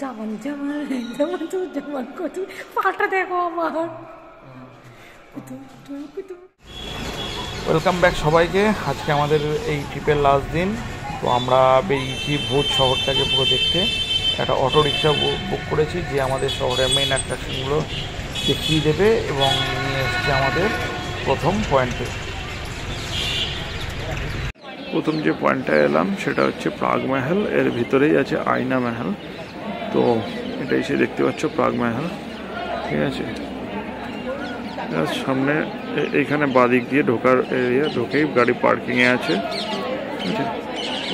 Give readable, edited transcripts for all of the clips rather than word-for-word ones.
জামান জামান জামান তো জামান কত পাটা দেখো আমার। ওয়েলকাম ব্যাক সবাইকে। আজকে আমাদের এই ট্রিপের লাস্ট দিন। তো আমরা বেরিয়েছি ভোজ শহরটাকে পুরো দেখতে। একটা অটো রিক্সা বুক করেছি যে আমাদের শহরের মেইন অ্যাট্রাকশনগুলো দেখিয়ে দেবে এবং নিয়ে এসছে আমাদের প্রথম পয়েন্টে। প্রথম যে পয়েন্টটা এলাম সেটা হচ্ছে প্রাগ মহল। এর ভিতরেই আছে আয়না মহল। তো এটা এসে দেখতে পাচ্ছ প্রাগ মহল, ঠিক আছে। সামনে এইখানে বাদিক দিয়ে ঢোকার এরিয়া, ঢোকেই গাড়ি পার্কিংয়ে আছে, ঠিক আছে।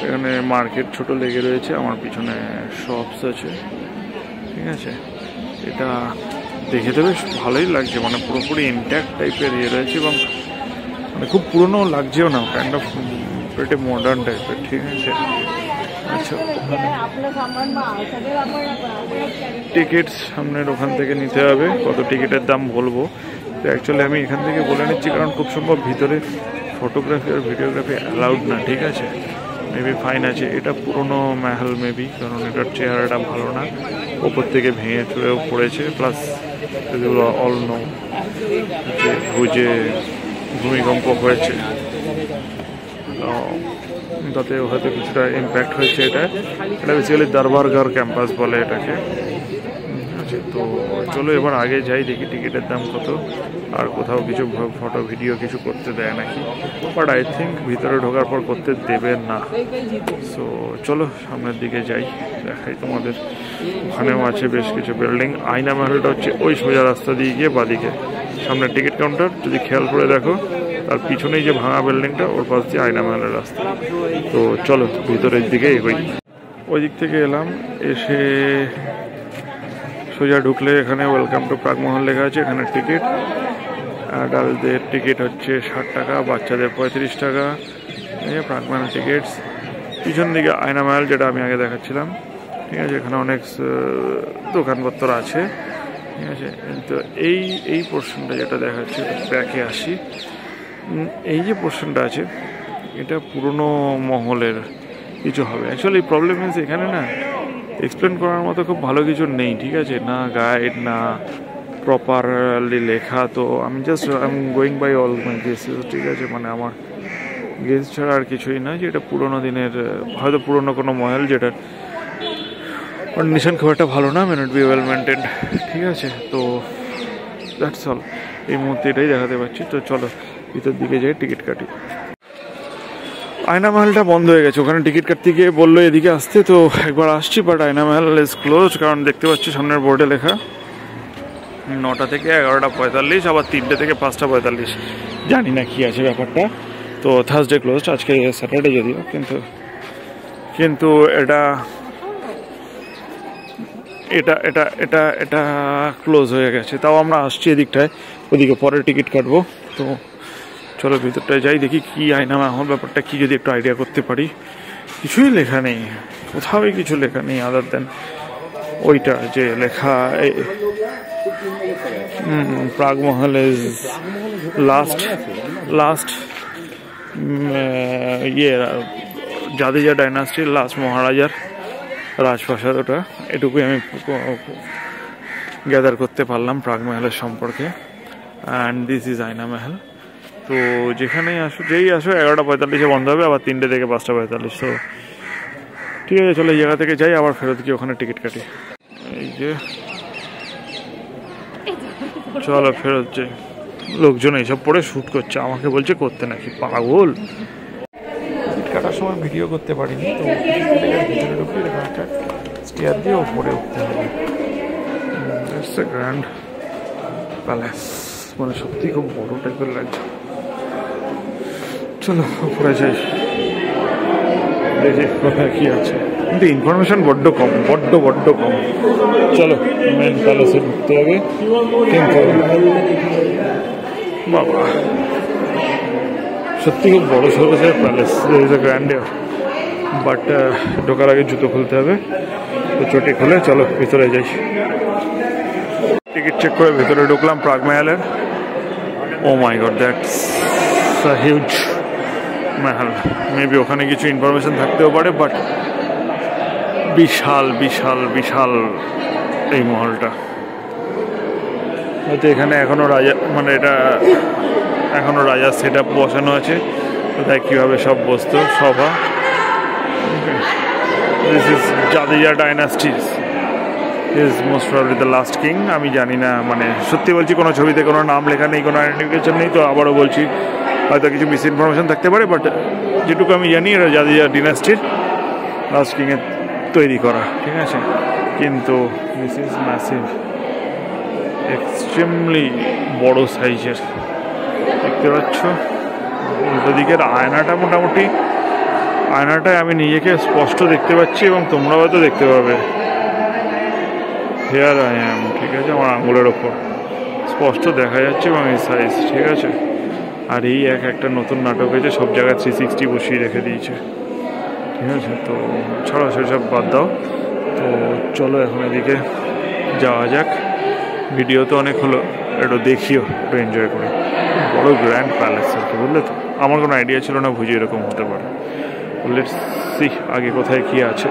এখানে মার্কেট ছোট লেগে রয়েছে, আমার পিছনে শপস আছে, ঠিক আছে। এটা দেখে তো বেশ ভালোই লাগছে, মানে পুরোপুরি ইনট্যাক্ট টাইপের ইয়ে রয়েছে এবং মানে খুব পুরনো লাগছেও না, কাইন্ড অফ প্রিটি মডার্ন টাইপের, ঠিক আছে। আচ্ছা, টিকিট সামনের ওখান থেকে নিতে হবে। কত টিকিটের দাম বলবো, তো অ্যাকচুয়ালি আমি এখান থেকে বলে নিচ্ছি কারণ খুব সম্ভব ভিতরে ফটোগ্রাফি আর ভিডিওগ্রাফি অ্যালাউড না, ঠিক আছে। মেবি ফাইন আছে। এটা পুরনো মহল মেবি, কারণ এটার চেহারাটা ভালো না, ওপর থেকে ভেঙে চুড়েও পড়েছে। প্লাস এগুলো অল নো যে ভুজে ভূমিকম্প হয়েছে, তাতে হয়তো কিছুটা ইম্প্যাক্ট হয়েছে। এটা বেসিক্যালি দরবারগড় ক্যাম্পাস বলে এটাকে। আচ্ছা, তো চলো এবার আগে যাই, দেখি টিকিটের দাম কত, আর কোথাও কিছু ফটো ভিডিও কিছু করতে দেয় নাকি। বাট আই থিঙ্ক ভিতরে ঢোকার পর করতে দেবে না। সো চলো সামনের দিকে যাই, দেখাই তোমাদের। ওখানেও আছে বেশ কিছু বিল্ডিং। আয়না মহলটা হচ্ছে ওই সোজা রাস্তা দিয়ে গিয়ে বাদিকে, সামনে টিকিট কাউন্টার। যদি খেয়াল করে দেখো তার পিছনেই যে ভাঙা বিল্ডিংটা, ওর পাশ দিয়ে আয়না মহলের রাস্তা। তো চলো ভিতরের দিকে এগোই। ওই দিক থেকে এলাম, এসে সোজা ঢুকলে এখানে ওয়েলকাম টু প্রাগ মহল লেখা আছে। এখানে টিকিট, অ্যাডাল্টদের টিকিট হচ্ছে 60 টাকা, বাচ্চাদের 35 টাকা। প্রাগ মহল টিকিটস। পিছন দিকে আয়না মহল, যেটা আমি আগে দেখাচ্ছিলাম, ঠিক আছে। এখানে অনেক দোকানপত্র আছে, ঠিক আছে। তো এই পোর্শনটা যেটা দেখাচ্ছে, ব্যাকে আসি। এই যে পোর্শনটা আছে এটা পুরনো মহলের কিছু হবে। অ্যাকচুয়ালি প্রবলেম হয়েছে এখানে না এক্সপ্লেন করার মতো খুব ভালো কিছু নেই, ঠিক আছে। না গাইড, না প্রপারলি লেখা। তো আমি just going by all my guesses, ঠিক আছে। মানে আমার গেস ছাড়া আর কিছুই না, যে এটা পুরোনো দিনের হয়তো পুরোনো কোনো মহল যেটার কন্ডিশন খুব একটা ভালো না, may not be well maintained, ঠিক আছে। তো দ্যাটস অল, এই মুহূর্তে এটাই দেখাতে পাচ্ছি। তো চলো ভিতর দিকে যাই, টিকিট কাটি। আয়না মহলটা বন্ধ হয়ে গেছে, ওখানে টিকিট কাটতে গিয়ে বললো এদিকে আসতে, তো একবার আসছি। বাট আয়না মহল ইজ ক্লোজ, কারণ দেখতে পাচ্ছি সামনের বোর্ডে লেখা 9টা থেকে 11:45, আবার 3টে থেকে 5:45। জানি না কি আছে ব্যাপারটা। তো থার্সডে ক্লোজ, আজকে স্যাটারডে যদিও, কিন্তু এটা এটা এটা এটা এটা ক্লোজ হয়ে গেছে। তাও আমরা আসছি এদিকটায়, ওদিকে পরে টিকিট কাটবো। তো চলো ভিতরটায় যাই, দেখি কি আয়না মহল ব্যাপারটা কি, যদি একটু আইডিয়া করতে পারি। কিছুই লেখা নেই, কোথাওই কিছু লেখা নেই আদার দেন ওইটা যে লেখা প্রাগ মহল ইজ লাস্ট ইয়ে জাদেজা ডাইনাস্টির লাস্ট মহারাজার রাজপ্রাসাদ। ওটা এটুকুই আমি গ্যাদার করতে পারলাম প্রাগ মহলের সম্পর্কে। অ্যান্ড দিস ইজ আয়না মহল। তো যেখানেই আসো, যেই আসো 11:45 বন্ধ হবে, আবার 3টে থেকে 5:45। তো ঠিক আছে, চলো এই জায়গা থেকে যাই, আবার ফেরত গিয়ে ওখানে টিকিট কাটি। এই যে চলো ফেরত যাই। লোকজন এইসব পরে শ্যুট করছে, আমাকে বলছে করতে নাকি, পাগল। টিকিট কাটার সময় ভিডিও করতে পারিনি, তো ভিতরে ঢুকে একটা স্টেয়ার দিয়ে ওপরে উঠতে হবে। ইটস এ গ্র্যান্ড প্যালেস, মানে সত্যি খুব বড় টাইপের লাগছে। চলো উপরে যাই, দেখি কোথায় কি আছে। কিন্তু ইনফরমেশন বড্ড কম। চলো মেন প্যালেসে ঢুকতে হবে। কিন্তু বাবা সত্যি খুব বড় সড়ো প্যালেস, ইজ এ গ্র্যান্ডিয়ার। বাট ঢোকার আগে জুতো খুলতে হবে। তো চটি খুলে চলো ভিতরে যাই। টিকিট চেক করে ভিতরে ঢুকলাম প্রাগ মহলের। ও মাই god, that's a huge Mahal. Maybe ওখানে কিছু ইনফরমেশন থাকতেও পারে, বাট বিশাল বিশাল বিশাল এই মহলটা। হয়তো এখানে এখনো রাজা মানে এটা এখনো রাজার সেট আপ বসানো আছে, কোথায় কীভাবে সব বসতো সভা। This is Jadeja ডাইনাস্টিস, is most probably the last king. আমি জানি না, মানে সত্যি বলছি কোনো ছবিতে কোনো নাম লেখা নেই, কোনো আইডেন্টিফিকেশন নেই, তো আবারও বলছি হয়তো কিছু মিস ইনফরমেশন থাকতে পারে, বাট যেটুকু আমি জানি এটা জাদেজা ডিনাস্টির লাস্ট কিংয়ের তৈরি করা, ঠিক আছে। কিন্তু দিস ইজ ম্যাসিভ, এক্সট্রিমলি বড় সাইজের, দেখতে পাচ্ছ। উল্টো দিকের আয়নাটা মোটামুটি, আয়নাটায় আমি নিজেকে স্পষ্ট দেখতে পাচ্ছি এবং তোমরা হয়তো দেখতে পাবে। হেয়ার আই অ্যাম, ঠিক আছে, আমার আঙুলের ওপর স্পষ্ট দেখা যাচ্ছে এবং এই সাইজ, ঠিক আছে। আর এই একটা নতুন নাটক হয়েছে, সব জায়গায় 360 বসিয়ে রেখে দিয়েছে, ঠিক আছে। তো ছাড়া সেসব বাদ দাও, তো চলো এখন এদিকে যাওয়া যাক। ভিডিও তো অনেক হলো, একটু দেখিও, একটু এনজয় করি। বড় গ্র্যান্ড প্যালেস আর কি, বুঝলে তো। আমার কোনো আইডিয়া ছিল না ভুজি এরকম হতে পারে। লেটস সি আগে কোথায় কি আছে।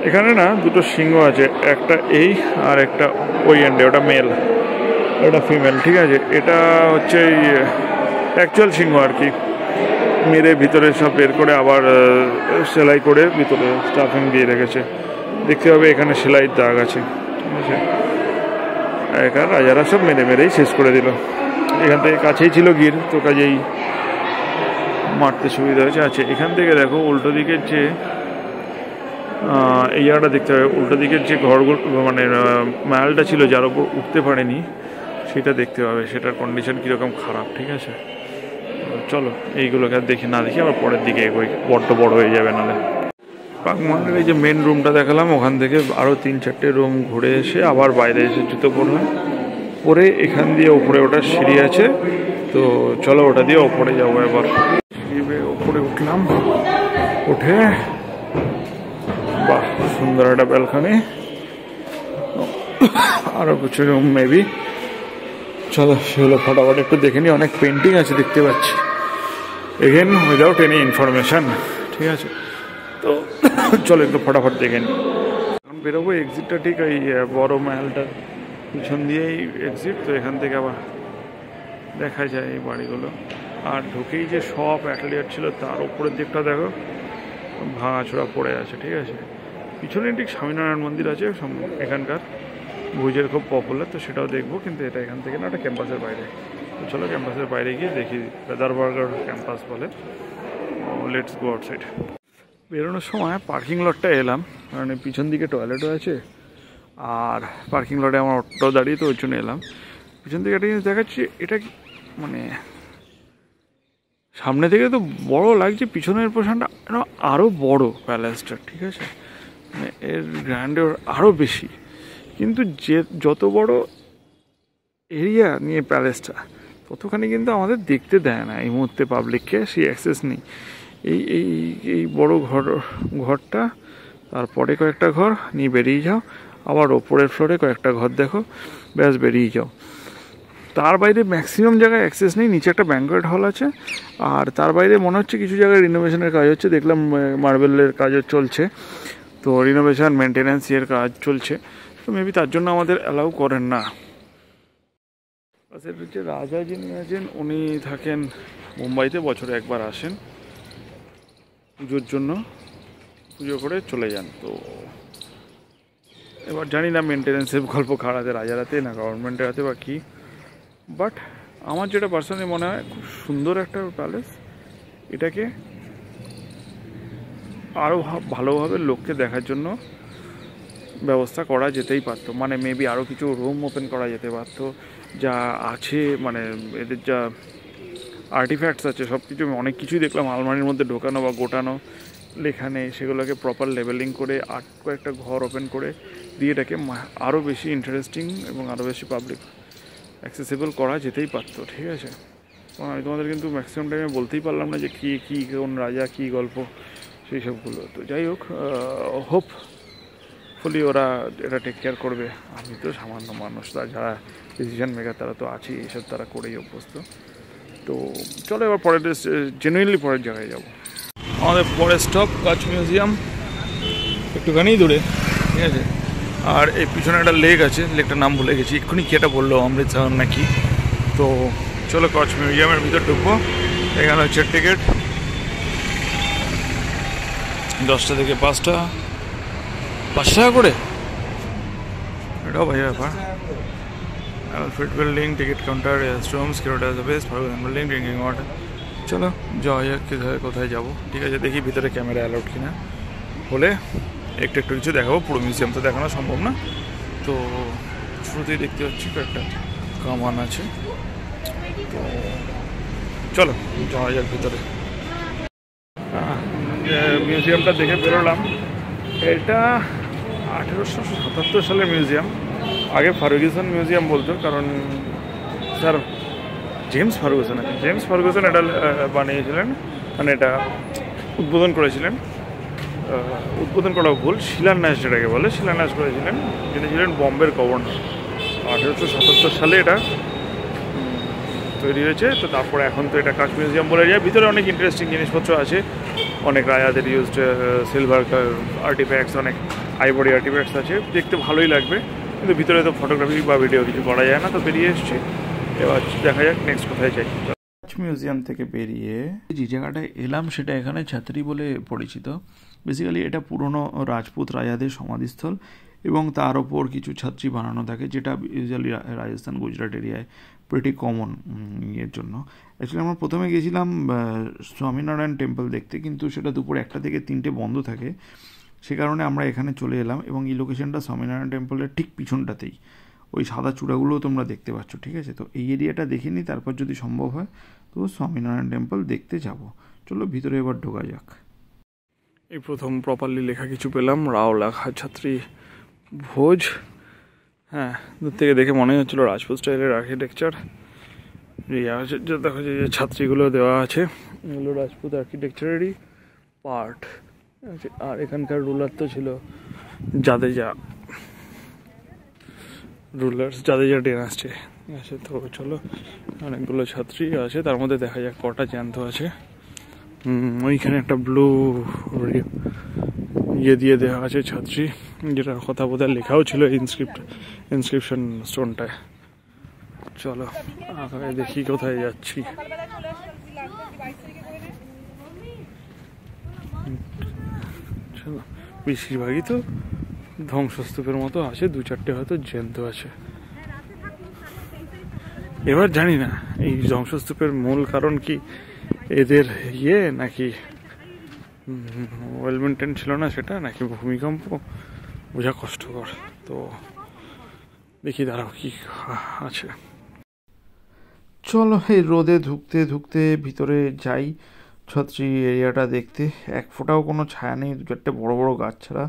এখানে না দুটো সিংহ আছে, একটা এই আর একটা ওই এন্ডে, ওটা মেল, ওটা ফিমেল, ঠিক আছে। এটা হচ্ছে এই অ্যাকচুয়াল সিংহ আর কি, মেরে ভিতরে সব বের করে আবার সেলাই করে ভিতরে স্টাফিং দিয়ে রেখেছে। দেখতে হবে এখানে সেলাইয়ের দাগ আছে, ঠিক আছে। এখানে রাজারা সব মেরে মেরেই শেষ করে দিল। এখান থেকে কাছেই ছিল গির, তো কাজেই মারতে সুবিধা হয়েছে। আচ্ছা, এখান থেকে দেখো উল্টো দিকের যে এই জায়গাটা দেখতে হবে, উল্টো দিকের যে ঘরগুলো মানে মালটা ছিল যার ওপর উঠতে পারেনি সেটা দেখতে হবে, সেটার কন্ডিশন কীরকম খারাপ, ঠিক আছে। চলো এইগুলোকে আর দেখি, না দেখি আবার পরের দিকে এগোই, বড্ড বড় হয়ে যাবে নাহলে। পাকমহলের এই যে মেন রুমটা দেখালাম, ওখান থেকে আরও 3-4টে রুম ঘুরে এসে আবার বাইরে এসে জুতো পরলাম, পরে এখান দিয়ে ওপরে ওঠার সিঁড়ি আছে, তো চলো ওটা দিয়ে ওপরে যাবো। এবার ওপরে উঠলাম, উঠে বাহ সুন্দর একটা ব্যালকনি, আরও কিছু রুম মেবি। চলো সেগুলো ফটাফট একটু দেখে নিই। অনেক পেন্টিং আছে দেখতে পাচ্ছি, এগেন উইদাউট এনি ইনফরমেশান, ঠিক আছে। তো চলো একটু ফটাফট দেখে নিই। এখন বেরোবো, এক্সিটটা ঠিক এই বড় মহলটার পিছন দিয়েই এক্সিট, তো এখান থেকে আবার দেখা যায় এই বাড়িগুলো। আর ঢুকেই যে সব অ্যাটলিয়ার ছিল তার উপরের দিকটা দেখো ভাঙাচোরা পড়ে আছে, ঠিক আছে। পিছনে ঠিক স্বামীনারায়ণ মন্দির আছে এখানকার, ভুজের খুব পপুলার, তো সেটাও দেখবো। কিন্তু এটা এখান থেকে না, এটা ক্যাম্পাসের বাইরে। তো চলো ক্যাম্পাসের বাইরে গিয়ে দেখি, ফেদারবার্গার ক্যাম্পাস বলে। Let's go outside. বেরোনোর সময় পার্কিং লটটা এলাম, কারণ পিছন দিকে টয়লেটও আছে আর পার্কিং লটে আমার অটো দাঁড়িয়ে, তো ওই জন্য এলাম। পিছন দিকে একটা জিনিস দেখাচ্ছি, এটা মানে সামনে থেকে তো বড় লাগছে, পিছনের পোর্শনটা আরও বড় প্যালেসটা, ঠিক আছে। মানে এর গ্র্যান্ডের আরও বেশি, কিন্তু যে যত বড় এরিয়া নিয়ে প্যালেসটা ততখানি কিন্তু আমাদের দেখতে দেয় না এই মুহূর্তে, পাবলিককে সেই অ্যাক্সেস নেই। এই এই এই বড় ঘরটা, তারপরে কয়েকটা ঘর নিয়ে বেরিয়ে যাও, আবার ওপরের ফ্লোরে কয়েকটা ঘর দেখো, ব্যাস বেরিয়ে যাও। তার বাইরে ম্যাক্সিমাম জায়গায় অ্যাক্সেস নেই। নিচে একটা ব্যাঙ্কোয়েট হল আছে, আর তার বাইরে মনে হচ্ছে কিছু জায়গায় রিনোভেশনের কাজ হচ্ছে, দেখলাম মার্বেলের কাজও চলছে, তো রিনোভেশন মেনটেন্যান্স এর কাজ চলছে, তো মেবি তার জন্য আমাদের অ্যালাউ করেন না। পাশের যে রাজা যিনি আছেন উনি থাকেন মুম্বাইতে, বছরে একবার আসেন পুজোর জন্য, পুজো করে চলে যান। তো এবার জানি না মেনটেন্যান্সের গল্প কার হাতে, রাজার হাতে না গভর্নমেন্টের হাতে বা কী, বাট আমার যেটা পার্সোনালি মনে হয় খুব সুন্দর একটা প্যালেস। এটাকে আরও ভালোভাবে লোককে দেখার জন্য ব্যবস্থা করা যেতেই পারতো, মানে মেবি আরও কিছু রুম ওপেন করা যেতে পারতো। যা আছে মানে এদের যা আর্টিফ্যাক্টস আছে সব কিছু, অনেক কিছুই দেখলাম আলমারির মধ্যে ঢোকানো বা গোটানো, লেখা নেই, সেগুলোকে প্রপার লেবেলিং করে আর্ট কয়েকটা ঘর ওপেন করে দিয়ে এটাকে আরও বেশি ইন্টারেস্টিং এবং আরও বেশি পাবলিক অ্যাক্সেসিবল করা যেতেই পারতো, ঠিক আছে। কারণ আমি তোমাদের কিন্তু ম্যাক্সিমাম টাইমে বলতেই পারলাম না যে কী কোন রাজা কী গল্প সেই সবগুলো। তো যাই হোক, হোপফুলি ওরা এটা টেক কেয়ার করবে। আমি তো সামান্য মানুষ, যারা ডিসিশন মেকার তারা তো আছেই, এসব তারা করেই অভ্যস্ত। তো চলো এবার পরের জেনুইনলি পরের জায়গায় যাবো। আমাদের পরের স্টপ কাচ মিউজিয়াম। একটুখানি দূরে, ঠিক আছে। আর এই পিছনে একটা লেক আছে, লেকটার নাম ভুলে গেছি, এক্ষুনি কি এটা বললো অমৃতসর নাকি। তো চলো কচ মিউজিয়ামের ভিতর ঢুকবো। এখানে হচ্ছে টিকিট 10টা থেকে 5টা, 5 টাকা করে, এটাও ভাই ব্যাপার। Fit building, ticket counter, restroom, security service, building, drinking water. চলো যাওয়া যাক কোথায় কোথায় যাবো, ঠিক আছে। দেখি ভিতরে ক্যামেরা অ্যালাউড কিনা, হলে একটু একটু কিছু দেখাবো, পুরো মিউজিয়াম তো দেখানো সম্ভব না। তো শুরুতেই দেখতে পাচ্ছি কয়েকটা কামান আছে, তো চলো যাওয়া যাক ভিতরে। মিউজিয়ামটা দেখে বেরোলাম, এটা 1877 সালের মিউজিয়াম। আগে ফার্গুসন মিউজিয়াম বলতো, কারণ স্যার জেমস ফার্গুসন এটা বানিয়েছিলেন, মানে এটা উদ্বোধন করেছিলেন। উদ্বোধন করা ভুল, শিলান্যাস যেটাকে বলে, শিলান্যাস করেছিলেন, যিনি ছিলেন বম্বের গভর্নর। 1877 সালে এটা তৈরি হয়েছে। তো তারপরে এখন তো এটা কাচ মিউজিয়াম বলে যায়। ভিতরে অনেক ইন্টারেস্টিং জিনিসপত্র আছে, অনেক রাজাদের ইউজড সিলভার আর্টিফ্যাক্টস, অনেক আইভরি আর্টিফ্যাক্টস আছে, দেখতে ভালোই লাগবে। কিন্তু ভিতরে তো ফটোগ্রাফি বা ভিডিও কিছু করা যায় না, তো বেরিয়ে এসছে। এবার দেখা যাক নেক্সট কোথায় যাই। মিউজিয়াম থেকে বেরিয়ে যে জায়গাটায় এলাম সেটা এখানে ছাত্রী বলে পরিচিত। বেসিক্যালি এটা পুরনো রাজপুত রাজাদের সমাধিস্থল, এবং তার ওপর কিছু ছাত্রী বানানো থাকে, যেটা ইউজুয়ালি রাজস্থান গুজরাট এরিয়ায় প্রিটি কমন ইয়ের জন্য। অ্যাকচুয়ালি আমরা প্রথমে গেছিলাম স্বামীনারায়ণ টেম্পল দেখতে, কিন্তু সেটা দুপুর 1টা থেকে 3টে বন্ধ থাকে, সে কারণে আমরা এখানে চলে এলাম। এবং এই লোকেশনটা স্বামীনারায়ণ টেম্পলের ঠিক পিছনটাতেই, ওই সাদা চূড়াগুলোও তোমরা দেখতে পাচ্ছ, ঠিক আছে। তো এই এরিয়াটা দেখে নিই, তারপর যদি সম্ভব হয় তো স্বামীনারায়ণ টেম্পল দেখতে যাব। চলো ভিতরে এবার ঢোকা যাক। এই প্রথম প্রপারলি লেখা কিছু পেলাম, রাও লেখা ছাত্রী ভোজ। হ্যাঁ, দূর থেকে দেখে মনে হচ্ছিল রাজপুত স্টাইলের আর্কিটেকচার। দেখো যে ছাত্রীগুলো দেওয়া আছে, এগুলো রাজপুত আর্কিটেকচারেরই পার্ট। আর এখানকার রুলার তো ছিল জাদেজা, রুলার্স জাদেজা ডিনাস্টি আছে। তো চলো, অনেকগুলো ছাত্রী আছে, তার মধ্যে দেখা যাক কটা জ্যান্ত আছে। ওইখানে একটা ব্লু ইয়ে দিয়ে দেওয়া আছে ছাত্রী, যেটার কথা বোধহয় লেখাও ছিল ইনস্ক্রিপশন স্টোনটায়। চলো আগে দেখি কোথায় যাচ্ছি। বেশিরভাগই তো ধ্বংসস্তূপের মতো আছে, 2-4টে হয়তো জ্যান্ত আছে। এবার জানি না এই ধ্বংসস্তূপের মূল কারণ কি এদের ইয়ে, নাকি ওয়েল মেনটেন ছিল না সেটা, নাকি ভূমিকম্প, বোঝা কষ্টকর। তো দেখি দাঁড়াও কি আছে। চলো এই রোদে ধুকতে ধুকতে ভিতরে যাই, ছাত্রী এরিয়াটা দেখতে। এক ফোঁটাও কোনো ছায়া নেই, 2-4টে বড় বড় গাছ ছাড়া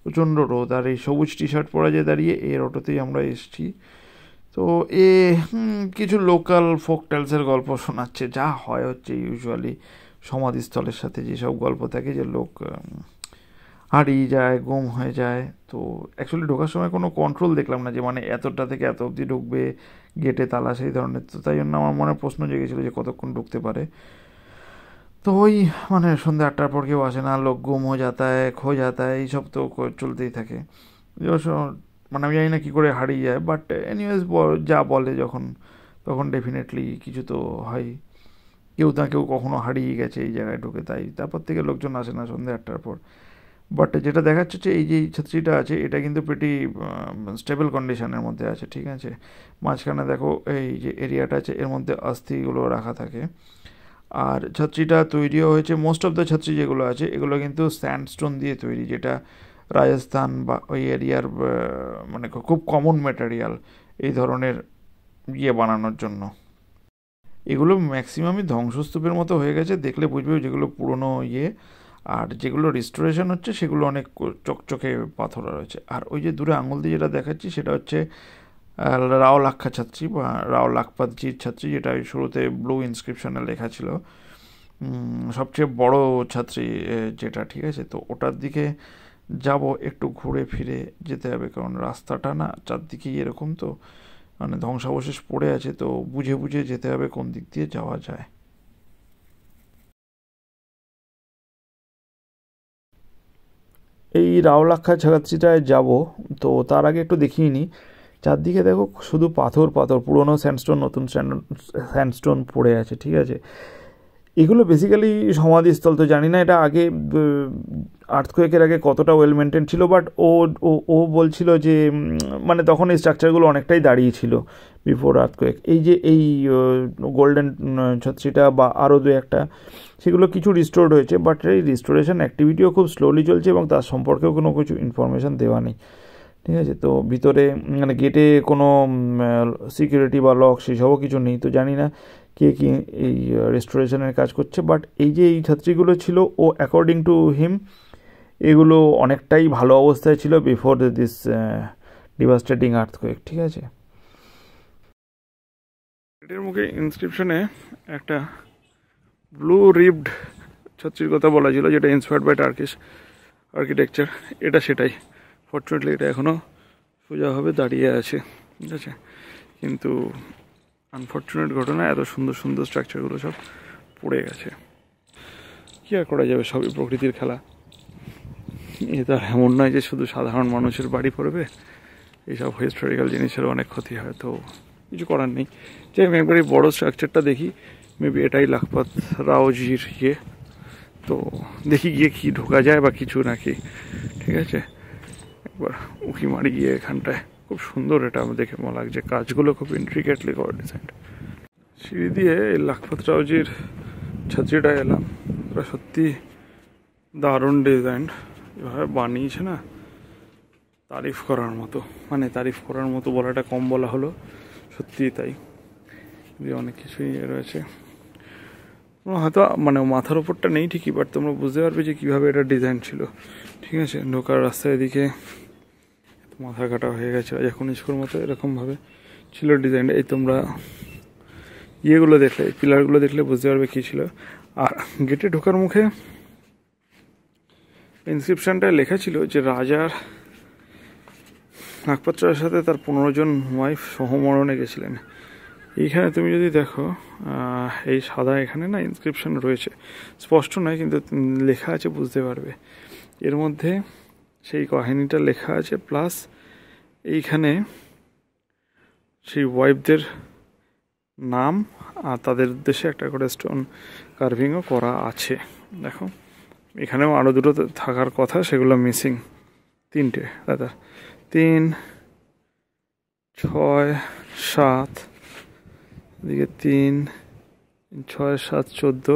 প্রচণ্ড রোদ। আর এই সবুজ টি শার্ট পরা যে দাঁড়িয়ে, এর অটোতেই আমরা এসেছি। তো কিছু লোকাল ফোক টেলসের গল্প শোনাচ্ছে, যা হয় হচ্ছে ইউজুয়ালি সমাধিস্থলের সাথে যেসব গল্প থাকে, যে লোক হারিয়ে যায়, গুম হয়ে যায়। তো অ্যাকচুয়ালি ঢোকার সময় কোনো কন্ট্রোল দেখলাম না, যে মানে এতটা থেকে এত অবধি ঢুকবে, গেটে তালা, সেই ধরনের। তো তাই জন্য আমার মনে প্রশ্ন জেগেছিলো যে কতক্ষণ ঢুকতে পারে। তো ওই মানে সন্ধ্যে 8টার পর কেউ আসে না, লোক গুম হয়ে যাতায়, খো যাতায়, এইসব তো চলতেই থাকে। মানে আমি জানি না কী করে হারিয়ে যায়, বাট এনিওয়েজ যা বলে যখন, তখন ডেফিনেটলি কিছু তো হয়, কেউ না কেউ কখনো হারিয়ে গেছে এই জায়গায় ঢুকে। তাই তারপর থেকে লোকজন আসে না সন্ধ্যে 8টার পর। বাট যেটা দেখাচ্ছে যে এই যে ছাত্রীটা আছে, এটা কিন্তু প্রিটি স্টেবল কন্ডিশনের মধ্যে আছে, ঠিক আছে। মাঝখানে দেখো এই যে এরিয়াটা আছে, এর মধ্যে অস্থিগুলো রাখা থাকে। আর ছাত্রীটা তৈরিও হয়েছে, মোস্ট অফ দ্য ছাত্রী যেগুলো আছে এগুলো কিন্তু স্যান্ডস্টোন দিয়ে তৈরি, যেটা রাজস্থান বা ওই এরিয়ার মানে খুব কমন ম্যাটেরিয়াল এই ধরনের ইয়ে বানানোর জন্য। এগুলো ম্যাক্সিমামই ধ্বংসস্তূপের মতো হয়ে গেছে, দেখলে বুঝবে যেগুলো পুরনো ইয়ে। আর যেগুলো রিস্টোরেশন হচ্ছে সেগুলো অনেক চকচকে পাথর রয়েছে। আর ওই যে দূরে আঙুল দিয়ে যেটা দেখাচ্ছি, সেটা হচ্ছে রাও লাক্ষা ছাত্রী বা রাও লাখপাতজির ছাত্রী, যেটা শুরুতে ব্লু ইনস্ক্রিপশনে লেখা ছিল। সবচেয়ে বড় ছাত্রী যেটা, ঠিক আছে। তো ওটার দিকে যাব, একটু ঘুরে ফিরে যেতে হবে, কারণ রাস্তাটা না চারদিকেই এরকম, তো মানে ধ্বংসাবশেষ পড়ে আছে, তো বুঝে বুঝে যেতে হবে কোন দিক দিয়ে যাওয়া যায়। এই রাওলাক্ষা ছাত্রীটায় যাব, তো তার আগে একটু দেখিয়ে নিই। চারদিকে দেখো শুধু পাথর পাথর, পুরনো স্যান্ডস্টোন নতুন স্যান্ডস্টোন পড়ে আছে, ঠিক আছে। এগুলো বেসিক্যালি সমাধিস্থল। তো জানি না এটা আগে আর্থকোয়েকের আগে কতটা ওয়েল মেনটেন ছিল, বাট ও বলছিল যে মানে তখন এই স্ট্রাকচারগুলো অনেকটাই দাঁড়িয়ে ছিল বিফোর আর্থকোয়েক। এই যে এই গোল্ডেন ছত্রিটা বা আরও দু একটা, সেগুলো কিছু রিস্টোর্ড হয়েছে, বাট এই রিস্টোরেশন অ্যাক্টিভিটিও খুব স্লোলি চলছে এবং তার সম্পর্কেও কোনো কিছু ইনফরমেশান দেওয়া নেই, ঠিক আছে। তো ভিতরে মানে গেটে কোনো সিকিউরিটি বা লক সেসবও কিছু নেই। তো জানি না কে কি এই রেস্টোরেশনের কাজ করছে, বাট এই যে এই ছাত্রীগুলো ছিল, ও অ্যাকর্ডিং টু হিম এগুলো অনেকটাই ভালো অবস্থায় ছিল বিফোর দিস ডিভাস্টেটিং আর্থকোয়েক, ঠিক আছে। এটার মুখে ইনস্ক্রিপশনে একটা ব্লু রিবড ছাত্রীর কথা বলা ছিল, যেটা ইন্সপায়ার্ড বাই টার্কিশ আর্কিটেকচার। এটা সেটাই। ফর্চুনেটলি এটা এখনও সোজাভাবে দাঁড়িয়ে আছে, ঠিক আছে। কিন্তু আনফর্চুনেট ঘটনা, এত সুন্দর সুন্দর স্ট্রাকচারগুলো সব পড়ে গেছে। কী আর করা যাবে, সবই প্রকৃতির খেলা। এটা এমন নয় যে শুধু সাধারণ মানুষের বাড়ি পড়বে, এইসব হিস্টোরিক্যাল জিনিসের অনেক ক্ষতি হয়, তো কিছু করার নেই। যে আমি একবার এই বড়ো স্ট্রাকচারটা দেখি, মেবি এটাই লাখপত রাওজির ইয়ে। তো দেখি গিয়ে কি ঢোকা যায় বা কিছু নাকি, ঠিক আছে। একবার উঁকি মারি গিয়ে এখানটায়। খুব সুন্দর এটা আমার দেখে মনে লাগছে, কাজগুলো খুব ইন্ট্রিকেটলি করা ডিজাইন। সিঁড়ি দিয়ে এই লাখপত রাওজির ছাত্রীটায় এলাম। ওরা সত্যি দারুণ ডিজাইন, এভাবে বানিয়েছে না, তারিফ করার মতো। মানে তারিফ করার মতো বলাটা কম বলা হলো, সত্যিই তাই। অনেক কিছুই রয়েছে, হয়তো মানে মাথার ওপরটা নেই ঠিকই, বাট তোমরা বুঝতে পারবে যে কীভাবে এটা ডিজাইন ছিল, ঠিক আছে। ঢোকার রাস্তার এদিকে মাথা কাটা হয়ে গেছে, এখন স্কুল মতো এরকমভাবে ছিল ডিজাইনটা। এই তোমরা ইয়েগুলো দেখলে, পিলারগুলো দেখলে বুঝতে পারবে কী ছিল। আর গেটে ঢোকার মুখে ইনস্ক্রিপশনটায় লেখা ছিল যে রাজার নাগপাত্রার সাথে তার 15 জন ওয়াইফ সহমরণে গেছিলেন। এইখানে তুমি যদি দেখো, এই সাদা এখানে না ইনস্ক্রিপশন রয়েছে, স্পষ্ট নয় কিন্তু লেখা আছে, বুঝতে পারবে। এর মধ্যে সেই কাহিনীটা লেখা আছে, প্লাস এইখানে সেই ওয়াইফদের নাম আর তাদের উদ্দেশ্যে একটা করে স্টোন কার্ভিংও করা আছে। দেখো এখানেও আরও দুটো থাকার কথা, সেগুলো মিসিং। 3টে দাদা, 3, 6, 7, এদিকে 3, 6, 7, 14।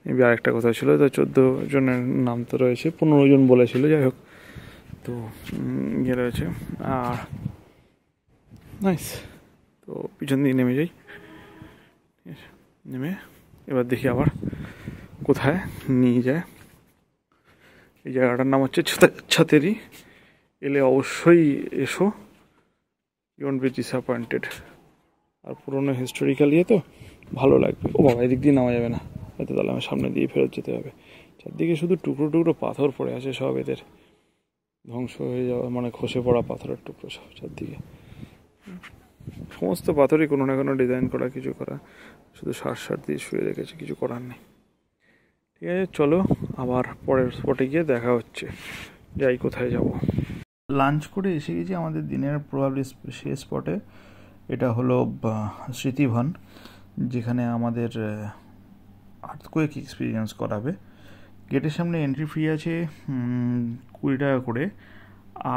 মেবি আরেকটা কথা ছিল, তো 14 জনের নাম তো রয়েছে, 15 জন বলেছিল, যাই হোক। তো ইয়ে রয়েছে। আর নাইস। তো পিছন দিকে নেমে যাই, নেমে এবার দেখি আবার কোথায় নিয়ে যায়। এই জায়গাটার নাম হচ্ছে ছাতেরি। এলে অবশ্যই এসো, ইউ ওন্ট বি ডিসঅ্যাপয়েন্টেড। আর পুরোনো হিস্টোরিক্যাল ইয়ে তো ভালো লাগবে। ও বাবা, এদিক দিয়ে নামা যাবে না হয়তো, তাহলে আমার সামনে দিয়ে ফেরত যেতে হবে। চারদিকে শুধু টুকরো টুকরো পাথর পড়ে আছে, সব এদের ধ্বংস হয়ে যাওয়া, মানে খসে পড়া পাথরের টুকরো সব চারদিকে। সমস্ত পাথরই কোনো না কোনো ডিজাইন করা, কিছু করা, শুধু সার দিয়ে শুয়ে রেখেছে, কিছু করার নেই। ঠিক আছে, চলো আবার পরের স্পটে গিয়ে দেখা হচ্ছে। যাই, কোথায় যাব। লাঞ্চ করে এসে গেছি আমাদের দিনের প্রবাবলি শেষ স্পটে। এটা হলো স্মৃতিভন, যেখানে আমাদের আর্থকোয়েক এক্সপিরিয়েন্স করাবে। গেটের সামনে এন্ট্রি ফি আছে 20 টাকা করে,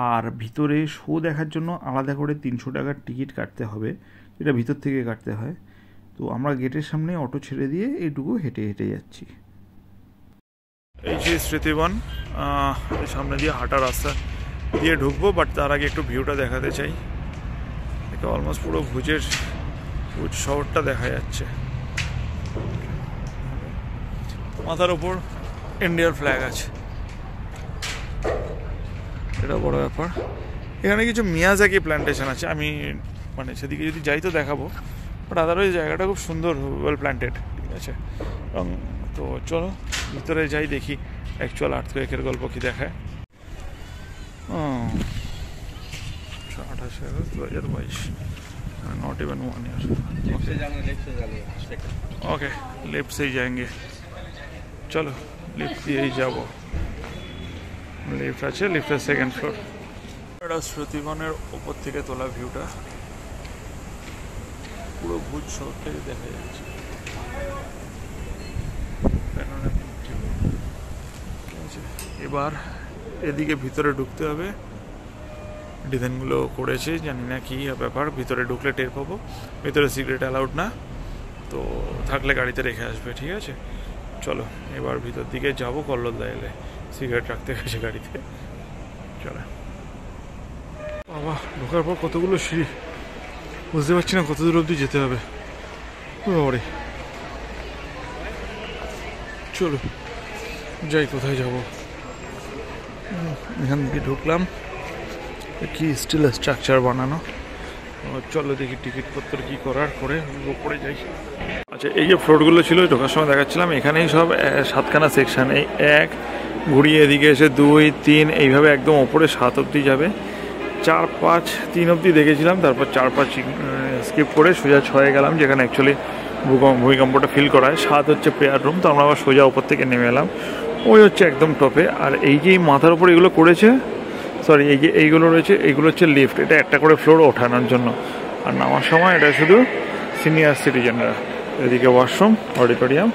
আর ভিতরে শো দেখার জন্য আলাদা করে 300 টাকার টিকিট কাটতে হবে, যেটা ভিতর থেকে কাটতে হয়। তো আমরা গেটের সামনে অটো ছেড়ে দিয়ে এইটুকু হেঁটে হেঁটে যাচ্ছি। এই যে স্মৃতিবন, সামনে দিয়ে হাঁটা রাস্তা দিয়ে ঢুকবো, বাট তার আগে একটু ভিউটা দেখাতে চাই। এটা অলমোস্ট পুরো ভুজ শহরটা দেখা যাচ্ছে। মাথার ওপর ইন্ডিয়ার ফ্ল্যাগ আছে, এটা বড় ব্যাপার। এখানে কিছু মিয়াজাকি প্ল্যান্টেশন আছে, আমি মানে সেদিকে যদি যাই তো দেখাবো, বাট আদারওয়াইজ জায়গাটা খুব সুন্দর, ওয়েল প্ল্যান্টেড, ঠিক আছে। এবং তো চলো ভিতরে যাই, দেখি অ্যাকচুয়াল আর্থকোয়েকের গল্প কি দেখায়। 28 August 2022, not even 1 year. Okay, left से ही जाएंगे, चलो लेफ्ट से ही जाओ। লিফট আছে, লিফটের সেকেন্ড ফ্লোর। এটা শ্রুতিবনের ওপর থেকে তোলা ভিউটা, পুরো ভুজ শহর থেকে দেখা যাচ্ছে। এবার এদিকে ভিতরে ঢুকতে হবে, ডিজাইনগুলো করেছে, জানি না কি ব্যাপার, ভিতরে ঢুকলে টের পাবো। ভিতরে সিগারেট অ্যালাউড না, তো থাকলে গাড়িতে রেখে আসবে, ঠিক আছে? চলো এবার ভিতর দিকে যাবো, কল্লোলদা এলে সিগারেট রাখতে গেছে গাড়িতে। চলো বাবা, ঢোকার পর কতগুলো সিঁড়ি, বুঝতে পারছি না কত দূর অবধি যেতে হবে। বাবারে, চলো যাই, কোথায় যাব? এখান থেকে ঢুকলাম, কি স্টিল স্ট্রাকচার বানানো। চলো দেখি টিকিটপত্র কি করার, করে উপরে যাই। আচ্ছা, এই যে ফ্লোরগুলো ছিল ঢোকার সময় দেখাচ্ছিলাম, এখানেই সব 7খানা সেকশন। এই 1 ঘুরিয়ে এদিকে এসে 2, 3, এইভাবে একদম ওপরে 7 অবধি যাবে। 4, 5, 3 অবধি দেখেছিলাম, তারপর 4, 5 স্কিপ করে সোজা 6-এ গেলাম, যেখানে অ্যাকচুয়ালি ভূমিকম্পটা ফিল করায়। 7 হচ্ছে প্রেয়ার রুম, তো আমরা আবার সোজা ওপর থেকে নেমে এলাম, ওই হচ্ছে একদম টপে। আর এই যে মাথার উপর এগুলো করেছে, সরি এই যে এইগুলো রয়েছে, এইগুলো হচ্ছে লিফট। এটা একটা করে ফ্লোর ওঠানোর জন্য, আর নামার সময় এটা শুধু সিনিয়র সিটিজেনরা। এদিকে ওয়াশরুম, অডিটোরিয়াম।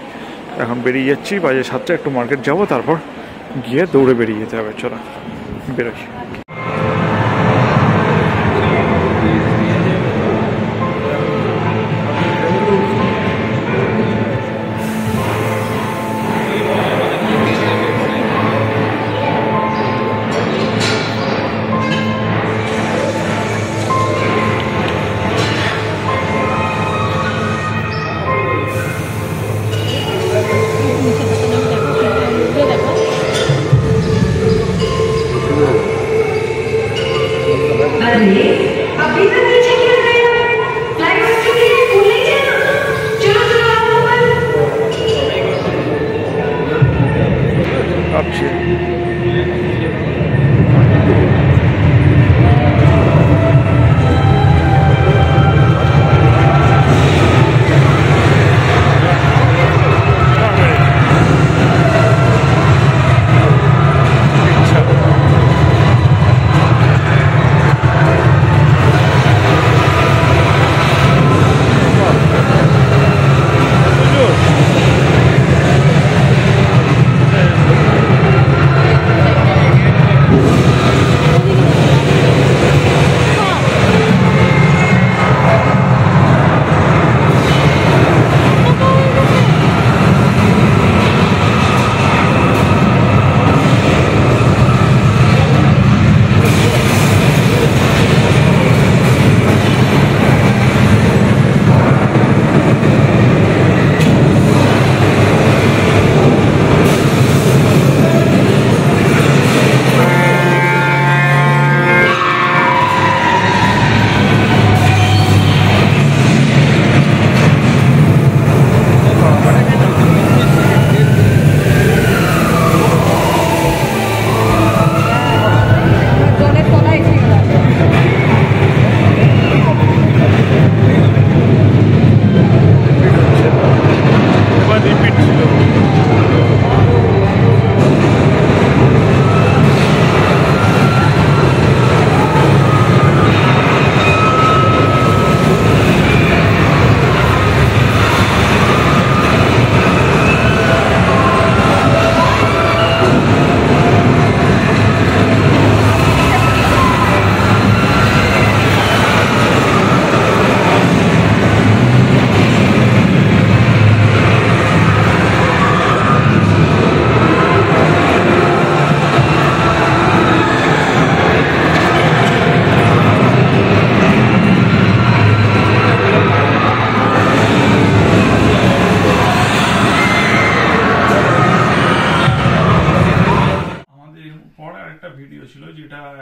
এখন বেরিয়ে যাচ্ছি, বাজে 7টা, একটু মার্কেট যাব, তারপর গিয়ে দৌড়ে বেরিয়ে যেতে হবে। চলো বেরোই।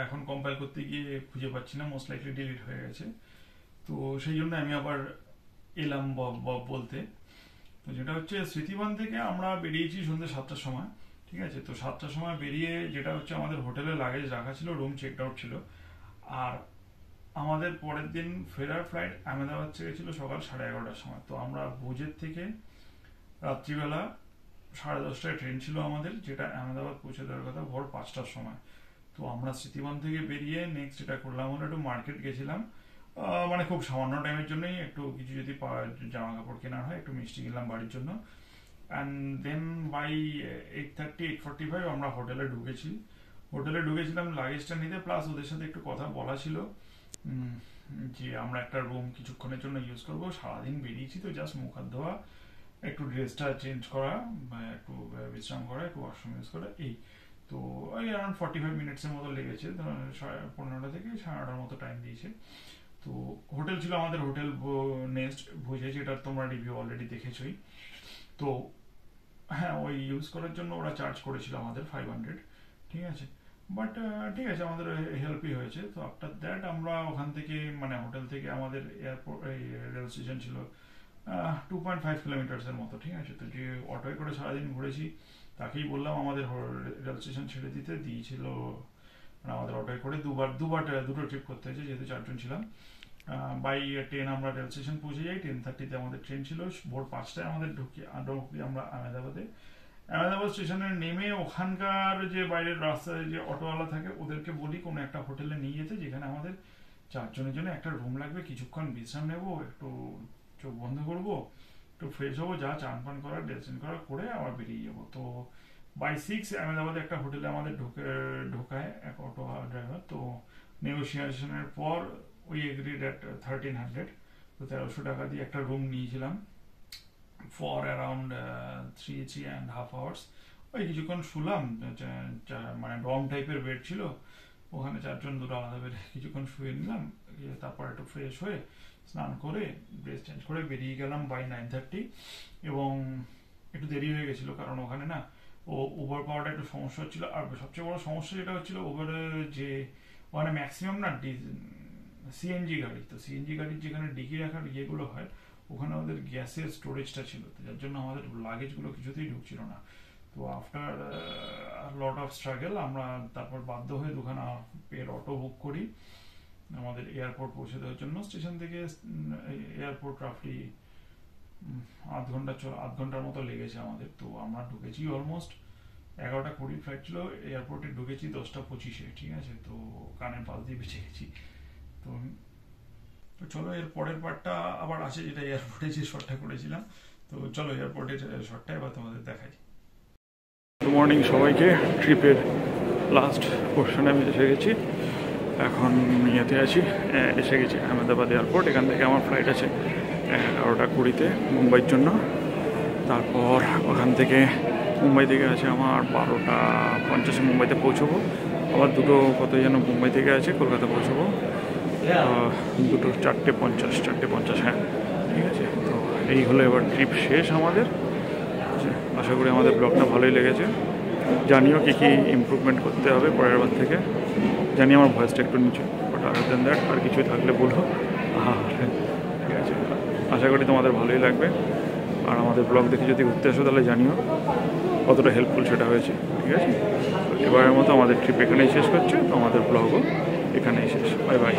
এখন কম্পাইল করতে গিয়ে খুঁজে পাচ্ছি না, মোস্ট লাইকলি ডিলিট হয়ে গেছে। তো সেই জন্য আমি আবার এলাম বলতে। তো যেটা হচ্ছে স্মৃতিবন থেকে আমরা বেরিয়েছি সন্ধ্যে 7টার সময়, ঠিক আছে? তো 7টার সময় বেরিয়ে যেটা হচ্ছে আমাদের হোটেলে লাগেজ রাখা ছিল, রুম চেক আউট ছিল। আর আমাদের পরের দিন ফেরার ফ্লাইট আহমেদাবাদ থেকে ছিল সকাল 11:30টার সময়। তো আমরা ভুজের থেকে রাত্রিবেলা 10:30টায় ট্রেন ছিল আমাদের, যেটা আহমেদাবাদ পৌঁছে দেওয়ার কথা ভোর 5টার সময়। তো আমরা স্মৃতিবন থেকে বেরিয়ে নেক্সট যেটা করলাম হলো একটু মার্কেট গেছিলাম, মানে খুব সামান্য টাইমের জন্যই, একটু কিছু যদি জামা কাপড় কেনার হয়, একটু মিষ্টি কিনলাম বাড়ির জন্য। অ্যান্ড দেন বাই 8:30-8:45 আমরা হোটেলে ঢুকেছিলাম লাগেজটা নিতে, প্লাস ওদের সাথে একটু কথা বলা ছিল যে আমরা একটা রুম কিছুক্ষণের জন্য ইউজ করবো। সারাদিন বেরিয়েছি তো জাস্ট মুখ হাত ধোয়া, একটু ড্রেসটা চেঞ্জ করা, বা একটু বিশ্রাম করা, একটু ওয়াশরুম ইউজ করা, এই তো ওই অ্যারাউন্ড 45 মিনিটসের মতো লেগেছে। 15টা থেকে 9:30টার মতো টাইম দিয়েছে। তো হোটেল ছিল আমাদের হোটেল নেস্ট ভুজে, যেটা তোমরা রিভিউ অলরেডি দেখেছোই। তো হ্যাঁ, ওই ইউজ করার জন্য ওরা চার্জ করেছিল আমাদের 500, ঠিক আছে। বাট ঠিক আছে, আমাদের হেল্পই হয়েছে। তো আফটার দ্যাট আমরা ওখান থেকে মানে হোটেল থেকে আমাদের এয়ারপোর্ট এই রেল স্টেশন ছিল 2.5 কিলোমিটার্সের মতো, ঠিক আছে। তো যে অটোয় করে সারাদিন ঘুরেছি তাকেই বললাম আমাদের রেল স্টেশন ছেড়ে দিতে দিয়েছিল, মানে আমাদের অটোয় করে দুটো ট্রিপ করতে হয়েছে যেহেতু 4 জন ছিলাম। বাই ট্রেন আমরা রেল স্টেশন পৌঁছে যাই, 10:30-তে আমাদের ট্রেন ছিল। ভোর 5টায় আমাদের ঢুকি আমরা আহমেদাবাদ স্টেশনে নেমে ওখানকার যে বাইরের রাস্তায় যে অটোওয়ালা থাকে ওদেরকে বলি কোনো একটা হোটেলে নিয়ে যেতে, যেখানে আমাদের 4 জনের জন্য একটা রুম লাগবে, কিছুক্ষণ বিশ্রাম নেবো, একটু চোখ বন্ধ করবো, একটু ফ্রেশ হবো, যা চান পান করা ড্রেসিং করা করে আবার বেরিয়ে যাবো। তো বাই 6 আহমেদাবাদে একটা হোটেলে আমাদের ঢোকায় এক অটো ড্রাইভার। তো নেগোসিয়েশনের পর উই এগ্রিড অ্যাট 1300, তো 1300 টাকা দিয়ে একটা রুম নিয়েছিলাম ফর অ্যারাউন্ড 3.5 hours। ওই কিছুক্ষণ শুলাম, মানে ডর্ম টাইপের বেড ছিল ওখানে, 4 জন 2টো আলাদা বেডে কিছুক্ষণ শুয়ে নিলাম। তারপর একটু ফ্রেশ হয়ে স্নান করে ড্রেস চেঞ্জ করে বেরিয়ে গেলাম বাই 9:30। এবং একটু দেরি হয়ে গেছিলো কারণ ওখানে না উবার পাওয়াটা একটু সমস্যা হচ্ছিল। আর সবচেয়ে বড় সমস্যা যেটা হচ্ছিল উবারের যে ওখানে ম্যাক্সিমাম না সিএনজি গাড়ি, তো সিএনজি গাড়ির যেখানে ডিকি রাখার ইয়েগুলো হয় ওখানে আমাদের গ্যাসের স্টোরেজটা ছিল, যার জন্য আমাদের লাগেজগুলো কিছুতেই ঢুকছিল না। তো আফটার লট অফ স্ট্রাগল আমরা তারপর বাধ্য হয়ে 2খানা পের অটো বুক করি আমাদের এয়ারপোর্ট পৌঁছে দেওয়ার জন্য। স্টেশন থেকে এয়ারপোর্ট রাফলি আধ ঘন্টার মতো লেগেছে আমাদের। তো আমরা ঢুকেছি অলমোস্ট 11:20 ফ্লাইট ছিল, এয়ারপোর্টে ঢুকেছি 10:25, ঠিক আছে। তো কানের পাশ দিয়ে বেঁচে গেছি। তো চলো এর পরের পার্টটা আবার আছে, যেটা এয়ারপোর্টে যে শটটা করেছিলাম। তো চলো এয়ারপোর্টের শটটা এবার তোমাদের দেখাই। গুড মর্নিং সবাইকে। ট্রিপের লাস্ট পোর্শনে আমি এসে গেছি, এখন এসে গেছি আহমেদাবাদ এয়ারপোর্ট। এখান থেকে আমার ফ্লাইট আছে 11:20-তে মুম্বাইয়ের জন্য। তারপর ওখান থেকে মুম্বাই থেকে আছে আমার 12:50-এ মুম্বাইতে পৌঁছবো। আবার দুটো কত যেন মুম্বাই থেকে আছে কলকাতা পৌঁছবো, দুটো 4:50, হ্যাঁ ঠিক আছে। তো এই হলো এবার ট্রিপ শেষ আমাদের। আশা করি আমাদের ব্লগটা ভালোই লেগেছে। জানিও কী কী ইমপ্রুভমেন্ট করতে হবে পরের বার থেকে। জানি আমার ভয়েসটা একটু নিচে, বাট আদার দ্যান দ্যাট আর কিছুই থাকলে বলবো। ঠিক আছে, আশা করি তোমাদের ভালোই লাগবে। আর আমাদের ব্লগ দেখে যদি ঘুরতে আসো তাহলে জানিও কতটা হেল্পফুল সেটা হয়েছে, ঠিক আছে। এবারের মতো আমাদের ট্রিপ এখানেই শেষ করছে, তো আমাদের ব্লগও এখানেই শেষ। Bye bye.